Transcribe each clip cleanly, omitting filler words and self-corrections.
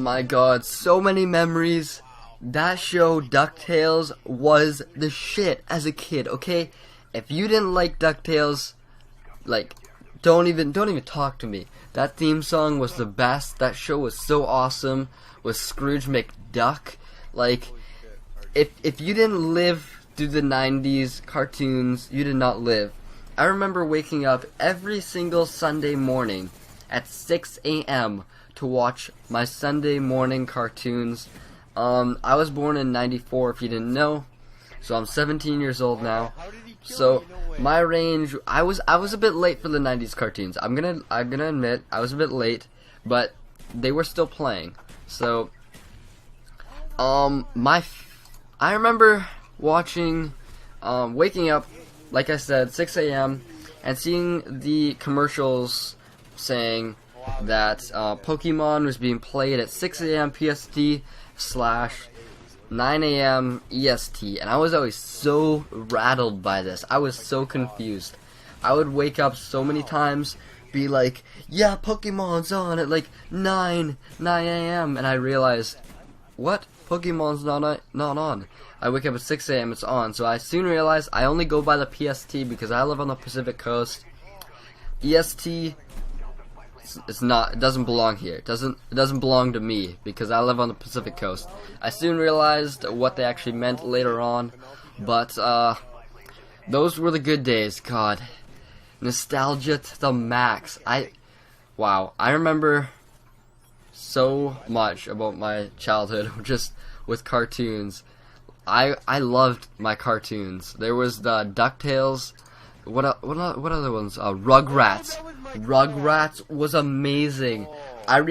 my god, so many memories. That show, DuckTales, was the shit as a kid, okay? If you didn't like DuckTales, like, don't even talk to me. That theme song was the best. That show was so awesome. With Scrooge McDuck. Like, if you didn't live through the 90s cartoons, you did not live. I remember waking up every single Sunday morning at 6 a.m. to watch my Sunday morning cartoons. I was born in 94, if you didn't know. So I'm 17 years old now. So my range, I was a bit late for the 90s cartoons. I'm gonna admit I was a bit late, but they were still playing. So I remember watching, waking up, like I said, 6 a.m. and seeing the commercials saying that Pokemon was being played at 6 a.m. PST / 9 a.m. EST, and I was always so rattled by this. I was so confused. I would wake up so many times, be like, yeah, Pokemon's on at like 9 a.m. and I realized, what? Pokemon's not on. I wake up at 6 a.m. it's on. So I soon realized I only go by the PST because I live on the Pacific Coast. EST, it's not. It doesn't belong here. It doesn't belong to me because I live on the Pacific Coast. I soon realized what they actually meant later on, but those were the good days. God, nostalgia to the max. Wow. I remember so much about my childhood just with cartoons. I loved my cartoons. There was the DuckTales. What other ones? Rugrats. Rugrats was amazing. I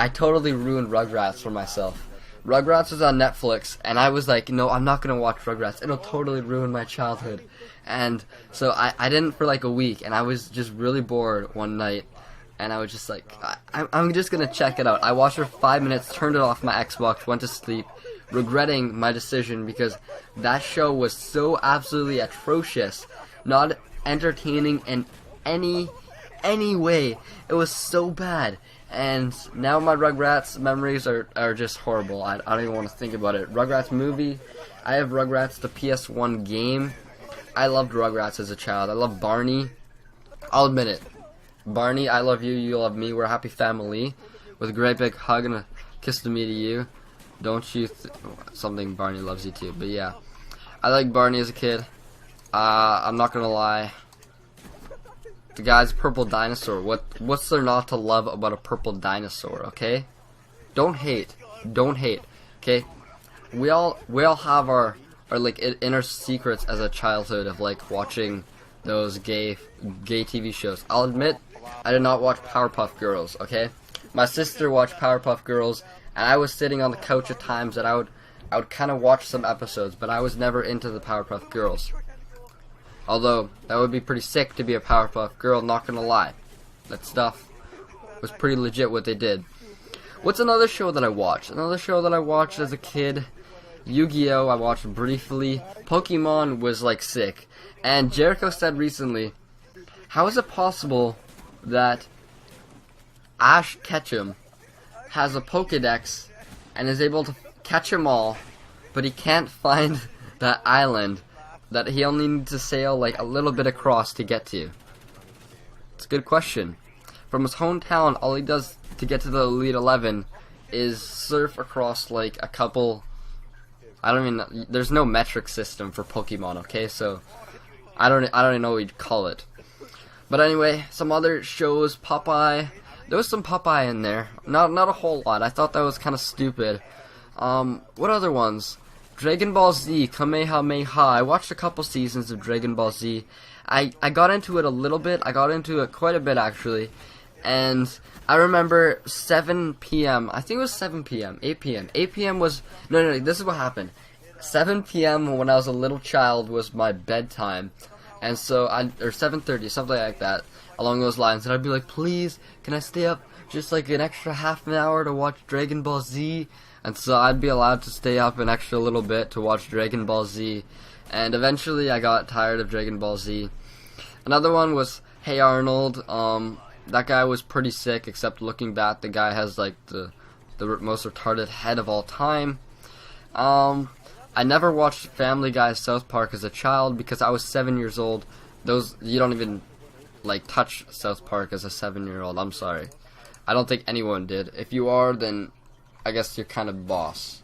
totally ruined Rugrats for myself. Rugrats was on Netflix, and I was like, no, I'm not gonna watch Rugrats. It'll totally ruin my childhood. And so I didn't for like a week, and I was just really bored one night, and I was just like, I'm just gonna check it out. I watched it for 5 minutes, turned it off my Xbox, went to sleep, regretting my decision because that show was so absolutely atrocious, not entertaining in any way. It was so bad, and now my Rugrats memories are just horrible. I don't even want to think about it. Rugrats movie, I have Rugrats the PS1 game. I loved Rugrats as a child. I loved Barney. I'll admit it. Barney, I love you, you love me. We're a happy family. With a great big hug and a kiss to me to you. Don't you something Barney loves you too. But yeah, I like Barney as a kid. I'm not gonna lie. The guy's purple dinosaur. What's there not to love about a purple dinosaur? Okay, don't hate. Okay, we all have our like inner secrets as a childhood of like watching those gay TV shows. I'll admit, I did not watch Powerpuff Girls. Okay, my sister watched Powerpuff Girls, and I was sitting on the couch at times that I would kind of watch some episodes, but I was never into the Powerpuff Girls. Although, that would be pretty sick to be a Powerpuff Girl, not gonna lie. That stuff was pretty legit what they did. What's another show that I watched? Another show that I watched as a kid, Yu-Gi-Oh! I watched briefly. Pokemon was like sick. And Jericho said recently, how is it possible that Ash Ketchum has a Pokedex and is able to catch them all, but he can't find that island that he only needs to sail like a little bit across to get to? It's a good question. From his hometown, all he does to get to the Elite 11 is surf across like a couple. I don't even know, there's no metric system for Pokemon, okay? So I don't even know what you'd call it. But anyway, some other shows, Popeye. There was some Popeye in there. Not a whole lot. I thought that was kind of stupid. What other ones? Dragon Ball Z, Kamehameha. I watched a couple seasons of Dragon Ball Z. I got into it a little bit. I got into it quite a bit, actually. And I remember 7 p.m. I think it was 7 p.m. 8 p.m. 8 p.m. was... No, this is what happened. 7 p.m. when I was a little child was my bedtime. And so, or 7:30, something like that, along those lines. And I'd be like, please, can I stay up just like an extra half an hour to watch Dragon Ball Z? And so I'd be allowed to stay up an extra little bit to watch Dragon Ball Z. And eventually I got tired of Dragon Ball Z. Another one was Hey Arnold. That guy was pretty sick, except looking back, the guy has like the the most retarded head of all time. I never watched Family Guy, South Park as a child because I was 7 years old. You don't even like touch South Park as a 7-year-old. I'm sorry. I don't think anyone did. If you are, then I guess you're kind of boss.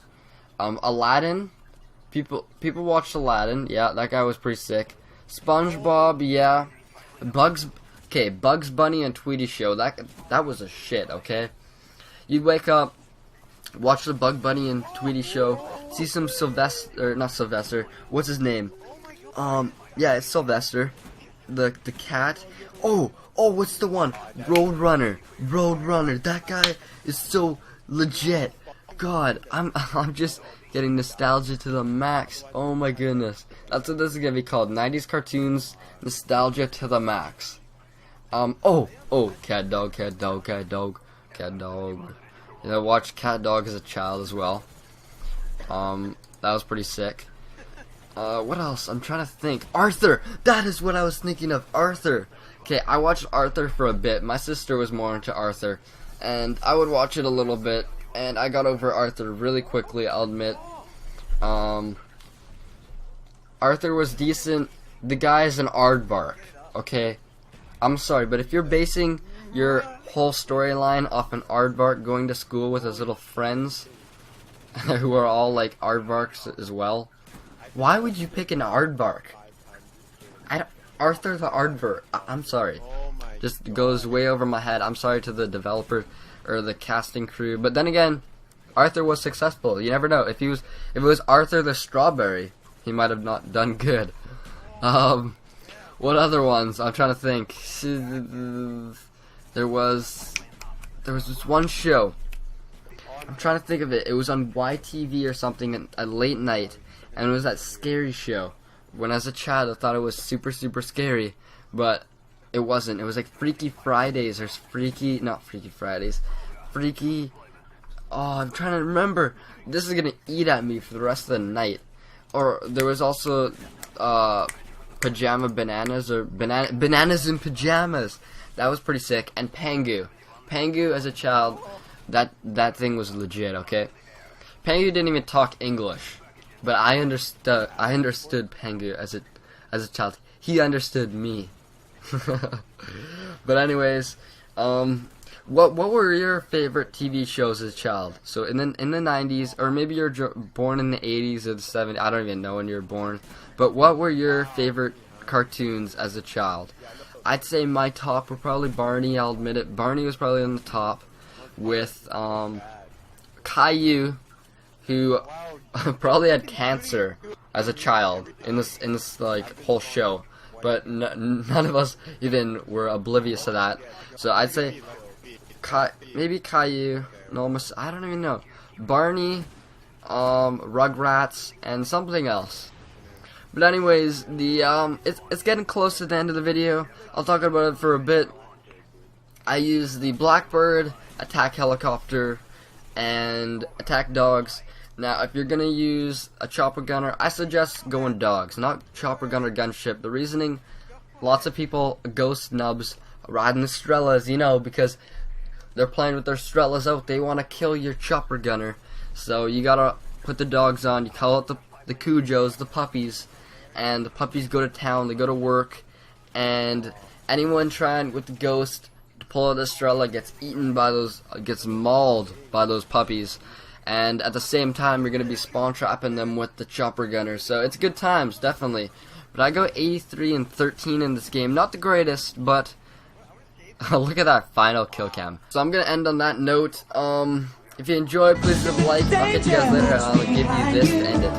Aladdin. People watched Aladdin. Yeah, that guy was pretty sick. SpongeBob. Yeah. Bugs Bunny and Tweety Show. That was a shit. Okay. You'd wake up, watch the Bug Bunny and Tweety Show, see some not Sylvester. What's his name? Yeah, it's Sylvester. The cat. Oh, what's the one? Roadrunner. That guy is so legit. God, I'm just getting nostalgia to the max. Oh my goodness. That's what this is gonna be called. 90s cartoons, nostalgia to the max. Cat Dog. You know, I watched Cat Dog as a child as well. That was pretty sick. What else? I'm trying to think. Arthur! That is what I was thinking of. Arthur! Okay, I watched Arthur for a bit. My sister was more into Arthur. And I would watch it a little bit. And I got over Arthur really quickly, I'll admit. Arthur was decent. The guy is an aardvark. Okay? I'm sorry, but if you're basing your whole storyline off an aardvark going to school with his little friends, who are all like aardvarks as well, why would you pick an aardvark? Arthur the aardvark. I'm sorry. Just goes way over my head. I'm sorry to the developer or the casting crew. But then again, Arthur was successful. You never know. If it was Arthur the strawberry, he might have not done good. What other ones? I'm trying to think. There was this one show. I'm trying to think of it. It was on YTV or something at late night, and it was that scary show. When as a child, I thought it was super, super scary, but it wasn't. It was like Freaky Fridays or not Freaky Fridays. I'm trying to remember. This is gonna eat at me for the rest of the night. Or there was also Pajama Bananas or Bananas in Pajamas. That was pretty sick. And Pangu. Pangu as a child, that thing was legit, okay? Pangu didn't even talk English, but I understood Pangu as a child. He understood me. But anyways, what were your favorite TV shows as a child? So in the 90s, or maybe you're born in the 80s or the 70s. I don't even know when you were born. But what were your favorite cartoons as a child? I'd say my top were probably Barney. I'll admit it. Barney was probably on the top, with Caillou, who probably had cancer as a child in this like whole show. But none of us even were oblivious to that. So I'd say maybe Caillou. No, I don't even know. Barney, Rugrats, and something else. But anyways, it's getting close to the end of the video. I'll talk about it for a bit. I use the Blackbird, Attack Helicopter, and Attack Dogs. Now, if you're gonna use a chopper gunner, I suggest going dogs, not chopper gunner gunship. The reasoning, lots of people ghost nubs riding the Strellas, you know, because they're playing with their Strellas out. They want to kill your chopper gunner. So you gotta put the dogs on. You call out the Cujos, the puppies, and the puppies go to town. They go to work, and anyone trying with the ghost to pull out the Strela gets mauled by those puppies. And at the same time, you're going to be spawn trapping them with the chopper gunner. So it's good times, definitely. But I go 83 and 13 in this game. Not the greatest, but look at that final kill cam. So I'm going to end on that note. If you enjoyed, please leave a like. I'll catch you guys later, and I'll give you this to end it.